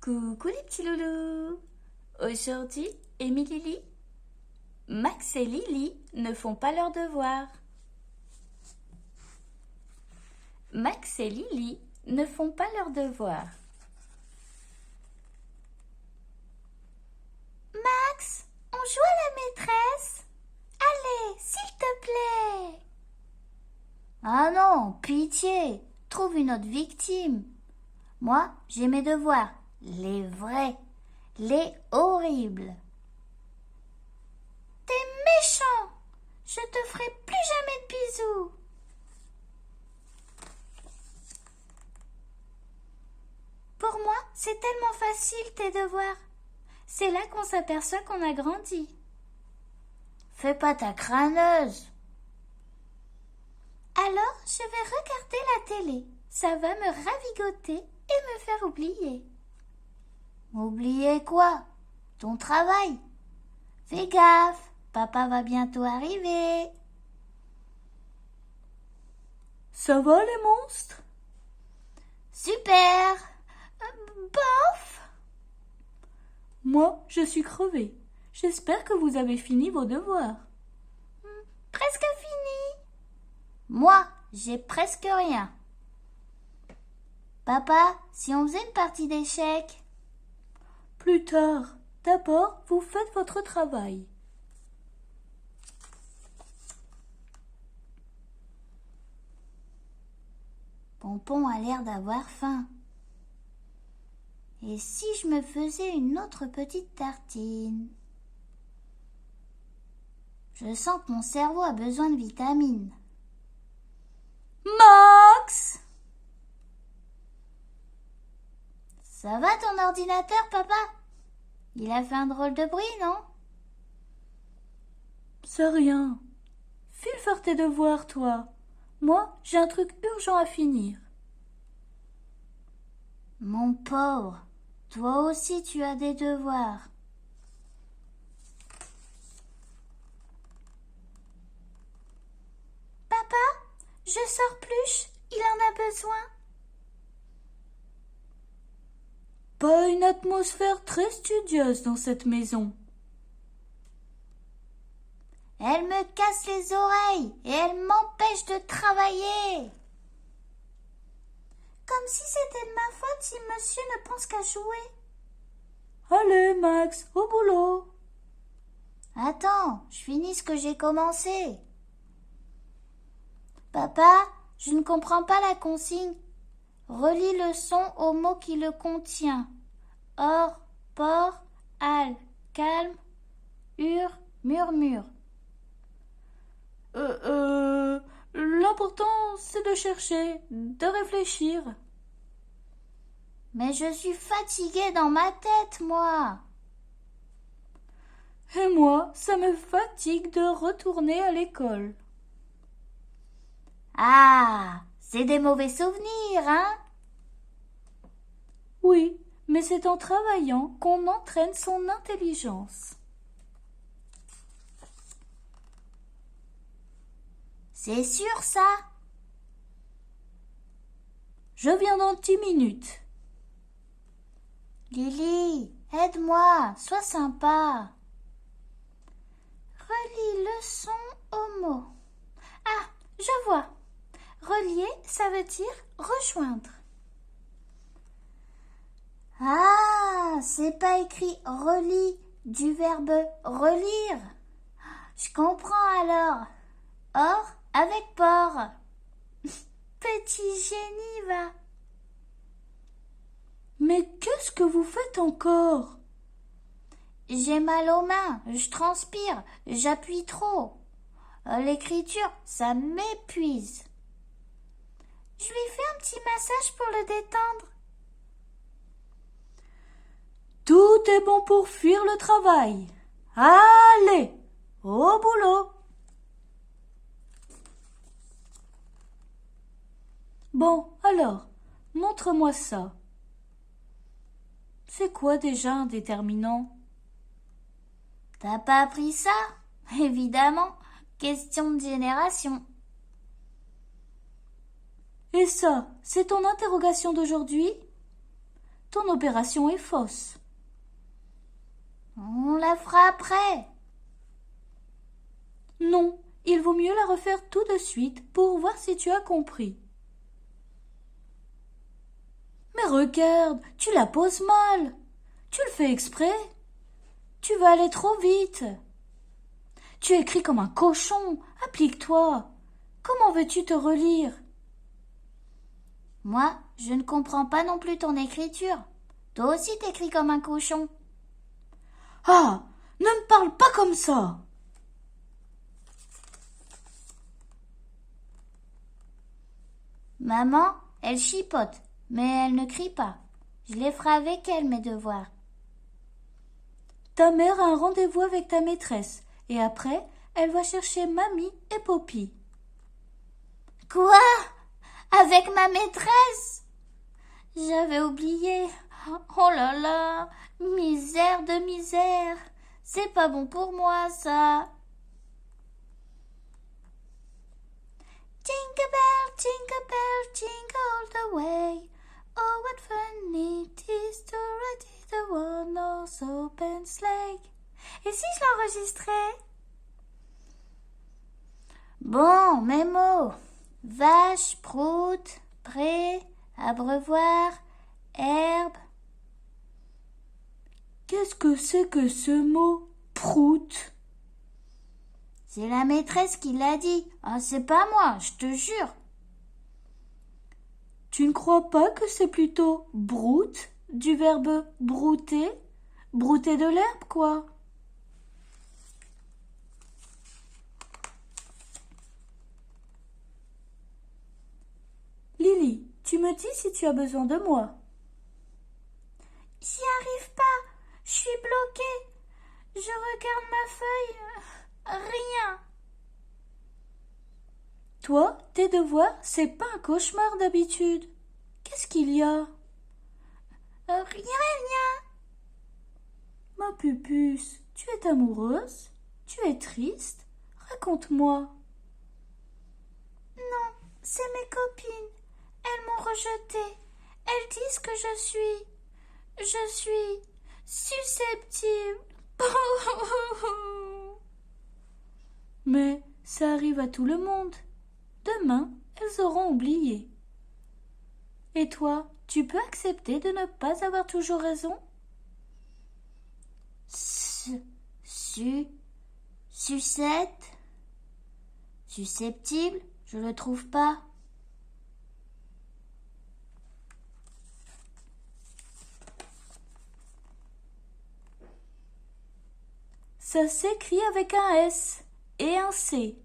Coucou les petits loulous. Aujourd'hui, Amy Lily, Max et Lily ne font pas leurs devoirs. Max et Lily ne font pas leurs devoirs. Max, on joue à la maîtresse. Allez, s'il te plaît. Ah non, pitié, trouve une autre victime. Moi, j'ai mes devoirs, les vrais, les horribles. T'es méchant. Je te ferai plus jamais de bisous. Pour moi, c'est tellement facile tes devoirs. C'est là qu'on s'aperçoit qu'on a grandi. Fais pas ta crâneuse. Alors, je vais regarder la télé. Ça va me ravigoter et me faire oublier. Oubliez quoi? Ton travail. Fais gaffe, papa va bientôt arriver. Ça va les monstres? Super. Bof. Moi, je suis crevée. J'espère que vous avez fini vos devoirs. Presque fini. Moi, j'ai presque rien. Papa, si on faisait une partie d'échecs? Plus tard. D'abord, vous faites votre travail. Pompon a l'air d'avoir faim. Et si je me faisais une autre petite tartine? Je sens que mon cerveau a besoin de vitamines. Max! Ça va ton ordinateur, papa? Il a fait un drôle de bruit, non? C'est rien. File faire tes devoirs, toi. Moi, j'ai un truc urgent à finir. Mon pauvre, toi aussi tu as des devoirs. Papa, je sors Pluche, il en a besoin. Pas une atmosphère très studieuse dans cette maison. Elle me casse les oreilles et elle m'empêche de travailler. Comme si c'était de ma faute si monsieur ne pense qu'à jouer. Allez, Max, au boulot. Attends, je finis ce que j'ai commencé. Papa, je ne comprends pas la consigne. Relis le son au mot qui le contient. Or, port, al, calme, murmure. L'important, c'est de chercher, de réfléchir. Mais je suis fatiguée dans ma tête, moi. Et moi, ça me fatigue de retourner à l'école. Ah, c'est des mauvais souvenirs, hein? Oui, mais c'est en travaillant qu'on entraîne son intelligence. C'est sûr, ça? Je viens dans 10 minutes. Lily, aide-moi, sois sympa. Relis le son au mot. Ah, je vois. Relier, ça veut dire rejoindre. Ah, c'est pas écrit relis du verbe relire. Je comprends alors. Or avec port. Petit génie, va. Mais qu'est-ce que vous faites encore? J'ai mal aux mains, je transpire, j'appuie trop. L'écriture, ça m'épuise. Je lui fais un petit massage pour le détendre. Tout est bon pour fuir le travail. Allez, au boulot. Bon, alors, montre-moi ça. C'est quoi déjà un déterminant? T'as pas appris ça? Évidemment, question de génération. Et ça, c'est ton interrogation d'aujourd'hui? ton opération est fausse. On la fera après. Non, il vaut mieux la refaire tout de suite pour voir si tu as compris. Mais regarde, tu la poses mal. Tu le fais exprès. Tu vas aller trop vite. Tu écris comme un cochon. Applique-toi. Comment veux-tu te relire? Moi, je ne comprends pas non plus ton écriture. Toi aussi t'écris comme un cochon. Ah, ne me parle pas comme ça. Maman, elle chipote, mais elle ne crie pas. Je les ferai avec elle, mes devoirs. Ta mère a un rendez-vous avec ta maîtresse et après, elle va chercher Mamie et Poppy. Quoi? Avec ma maîtresse? J'avais oublié. Oh là là, misère de misère. C'est pas bon pour moi, ça. Jingle bell, jingle all the way. Oh, what fun it is to ride in the one-horse open sleigh. Et si je l'enregistrais? Bon, mes mots. Vache, prout, pré, abreuvoir, herbe. Qu'est-ce que c'est que ce mot prout? C'est la maîtresse qui l'a dit. Ah, c'est pas moi, je te jure. Tu ne crois pas que c'est plutôt broute, du verbe brouter? Brouter de l'herbe, quoi. Lily, tu me dis si tu as besoin de moi. J'y arrive pas. Je suis bloquée. Je regarde ma feuille. Rien. Toi, tes devoirs, c'est pas un cauchemar d'habitude. Qu'est-ce qu'il y a? Rien. Ma pupuce, tu es amoureuse? Tu es triste? Raconte-moi. Non, c'est mes copines. Elles m'ont rejetée. Elles disent que je suis susceptible. Mais ça arrive à tout le monde. Demain, elles auront oublié. Et toi, tu peux accepter de ne pas avoir toujours raison? Susceptible, je le trouve pas. Ça s'écrit avec un S et un C.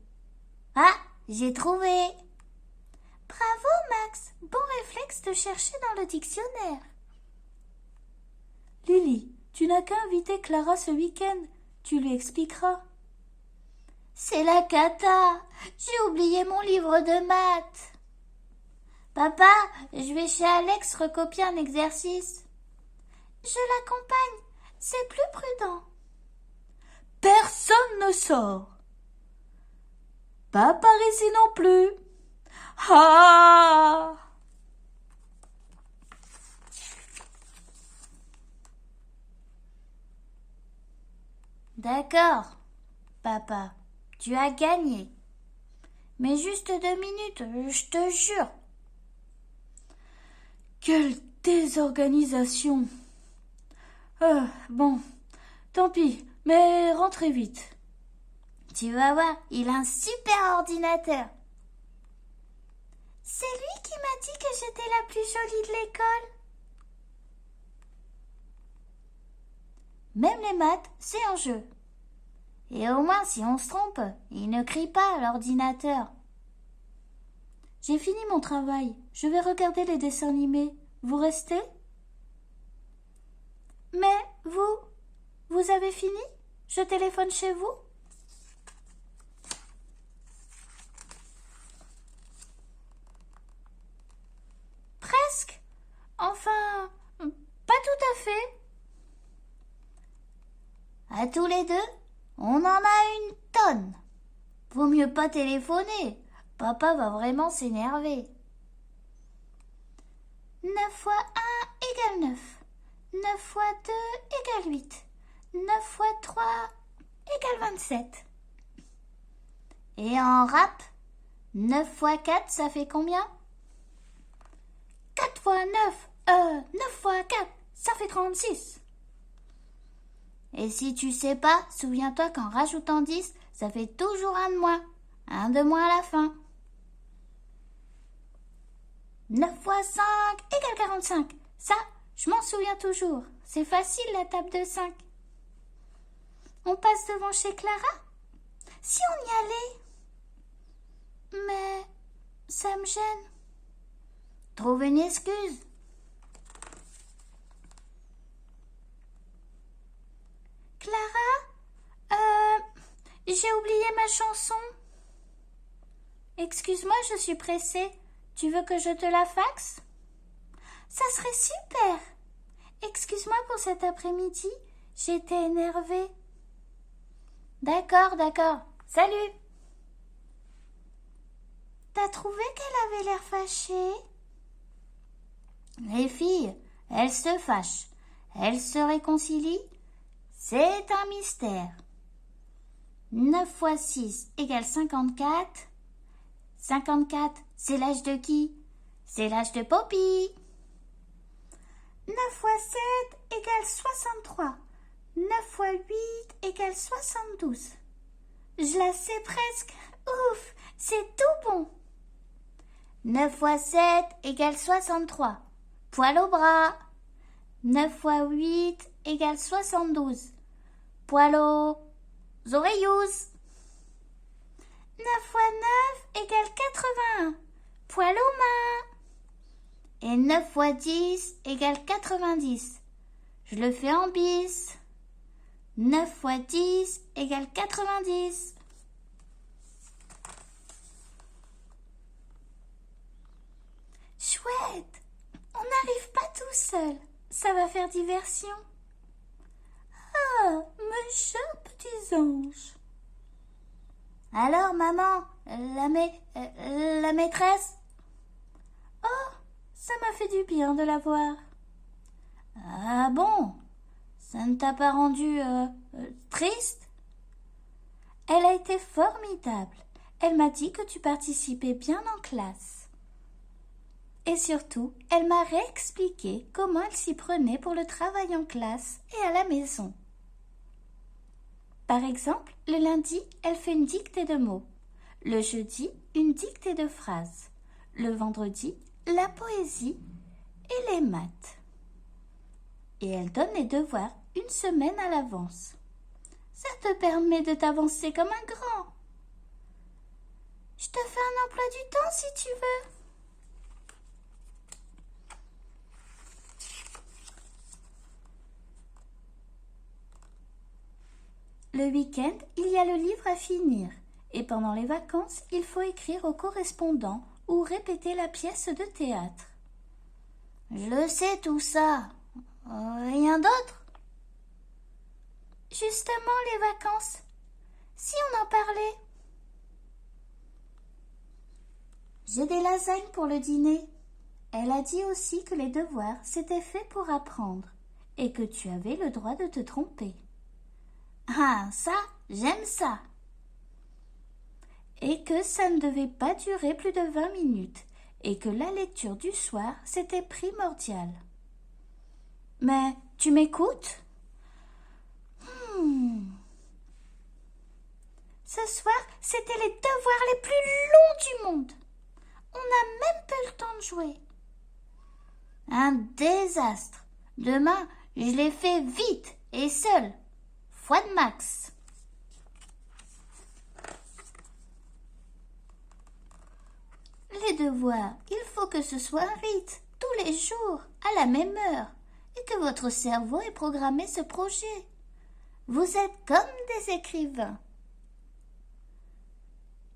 Ah, j'ai trouvé. Bravo, Max. Bon réflexe de chercher dans le dictionnaire. Lily, tu n'as qu'à inviter Clara ce week-end. Tu lui expliqueras. C'est la cata. J'ai oublié mon livre de maths. Papa, je vais chez Alex recopier un exercice. Je l'accompagne. C'est plus prudent. Personne ne sort. Pas par ici non plus. Ah! D'accord, papa, tu as gagné. Mais juste 2 minutes, je te jure. Quelle désorganisation. Bon, tant pis, mais rentrez vite. Tu vas voir, il a un super ordinateur. C'est lui qui m'a dit que j'étais la plus jolie de l'école. Même les maths, c'est en jeu. Et au moins, si on se trompe, il ne crie pas à l'ordinateur. J'ai fini mon travail. Je vais regarder les dessins animés. Vous restez? Mais vous avez fini? Je téléphone chez vous? Presque. Enfin, pas tout à fait. À tous les deux, on en a une tonne. Vaut mieux pas téléphoner. Papa va vraiment s'énerver. 9 fois 1 égale 9. 9 fois 2 égale 8. 9 fois 3 égale 27. Et en rap, 9 fois 4, ça fait combien? 4 fois 9, 9 fois 4, ça fait 36. Et si tu sais pas, souviens-toi qu'en rajoutant 10, ça fait toujours un de moins. Un de moins à la fin. 9 fois 5 égale 45. Ça, je m'en souviens toujours. C'est facile la table de 5. On passe devant chez Clara? Si on y allait. Mais ça me gêne. Trouve une excuse. Clara, j'ai oublié ma chanson. Excuse-moi, je suis pressée. Tu veux que je te la faxe? Ça serait super. Excuse-moi pour cet après-midi. J'étais énervée. D'accord. Salut. T'as trouvé qu'elle avait l'air fâchée? Les filles, elles se fâchent. Elles se réconcilient. C'est un mystère. 9 fois 6 égale 54. 54, c'est l'âge de qui? C'est l'âge de Poppy. 9 fois 7 égale 63. 9 fois 8 égale 72. Je la sais presque. Ouf, c'est tout bon. 9 fois 7 égale 63. Poil au bras. 9 fois 8 égale 72. Poil aux oreillous. 9 fois 9 égale 81. Poil aux mains. Et 9 fois 10 égale 90. Je le fais en bis. 9 fois 10 égale 90. Chouette! On n'arrive pas tout seul. Ça va faire diversion. Ah, mes chers petits anges. Alors, maman, la maîtresse? Oh, ça m'a fait du bien de la voir. Ah bon? Ça ne t'a pas rendu triste? Elle a été formidable. Elle m'a dit que tu participais bien en classe. Et surtout, elle m'a réexpliqué comment elle s'y prenait pour le travail en classe et à la maison. Par exemple, le lundi, elle fait une dictée de mots. Le jeudi, une dictée de phrases. Le vendredi, la poésie et les maths. Et elle donne les devoirs une semaine à l'avance. Ça te permet de t'avancer comme un grand. Je te fais un emploi du temps si tu veux. Le week-end, il y a le livre à finir. Et pendant les vacances, il faut écrire au correspondant ou répéter la pièce de théâtre. Je le sais tout ça. Rien d'autre? Justement, les vacances. Si on en parlait. J'ai des lasagnes pour le dîner. Elle a dit aussi que les devoirs, c'était fait pour apprendre et que tu avais le droit de te tromper. Ah, ça, j'aime ça. Et que ça ne devait pas durer plus de 20 minutes et que la lecture du soir, c'était primordial. Mais tu m'écoutes? Ce soir, c'était les devoirs les plus longs du monde. On n'a même pas eu le temps de jouer. Un désastre. Demain, je les fais vite et seul. Fois de max. Les devoirs, il faut que ce soit un rite, tous les jours, à la même heure, et que votre cerveau ait programmé ce projet. Vous êtes comme des écrivains.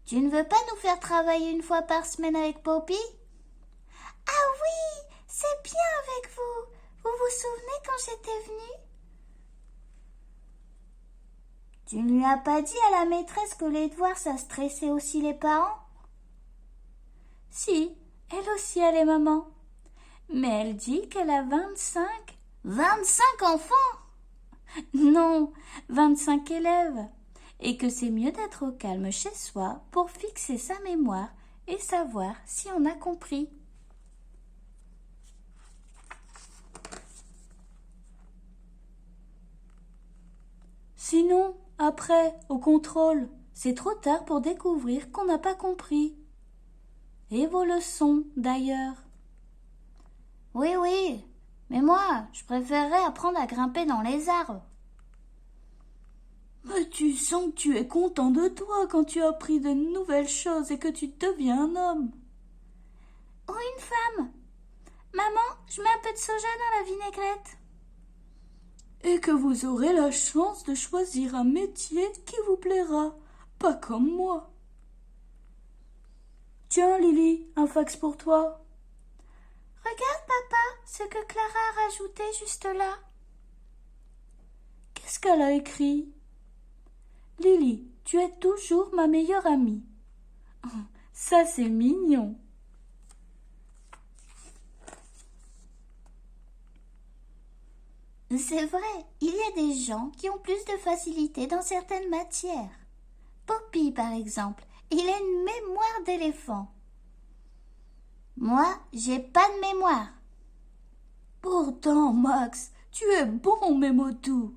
Tu ne veux pas nous faire travailler une fois par semaine avec Poppy? Ah oui, c'est bien avec vous. Vous vous souvenez quand j'étais venue? Tu ne lui as pas dit à la maîtresse que les devoirs, ça stressait aussi les parents? Si, elle aussi a les mamans. Mais elle dit qu'elle a 25 25 enfants? Non, 25 élèves. Et que c'est mieux d'être au calme chez soi pour fixer sa mémoire et savoir si on a compris. Sinon, après, au contrôle, c'est trop tard pour découvrir qu'on n'a pas compris. Et vos leçons, d'ailleurs. Oui, mais moi, je préférerais apprendre à grimper dans les arbres. Mais tu sens que tu es content de toi quand tu as appris de nouvelles choses et que tu deviens un homme. Ou une femme. Maman, je mets un peu de soja dans la vinaigrette. Et que vous aurez la chance de choisir un métier qui vous plaira, pas comme moi. Tiens, Lily, un fax pour toi. Regarde, papa, ce que Clara a rajouté juste là. Qu'est-ce qu'elle a écrit? Lily, tu es toujours ma meilleure amie. Ça, c'est mignon. C'est vrai, il y a des gens qui ont plus de facilité dans certaines matières. Poppy, par exemple, il a une mémoire d'éléphant. Moi, j'ai pas de mémoire. Pourtant, Max, tu es bon, Mémotou.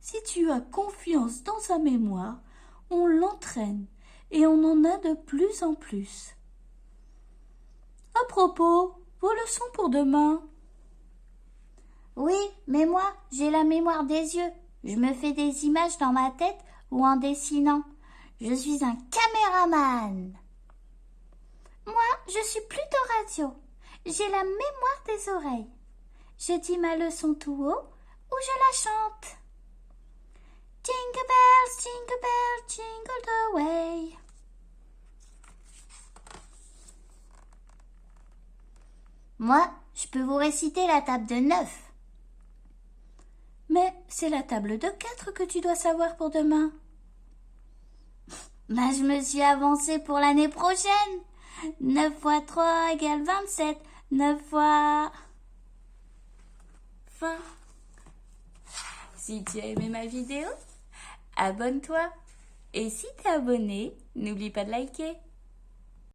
Si tu as confiance dans sa mémoire, on l'entraîne et on en a de plus en plus. À propos, vos leçons pour demain. Oui, mais moi, j'ai la mémoire des yeux. Je me fais des images dans ma tête ou en dessinant. Je suis un caméraman. Moi, je suis plutôt radio. J'ai la mémoire des oreilles. Je dis ma leçon tout haut ou je la chante. Jingle bells, jingle the way. Moi, je peux vous réciter la table de 9. Mais c'est la table de 4 que tu dois savoir pour demain. Bah, je me suis avancée pour l'année prochaine. 9 fois 3 égale 27. 9 fois... Fin. Si tu as aimé ma vidéo, abonne-toi. Et si t'es abonné, n'oublie pas de liker.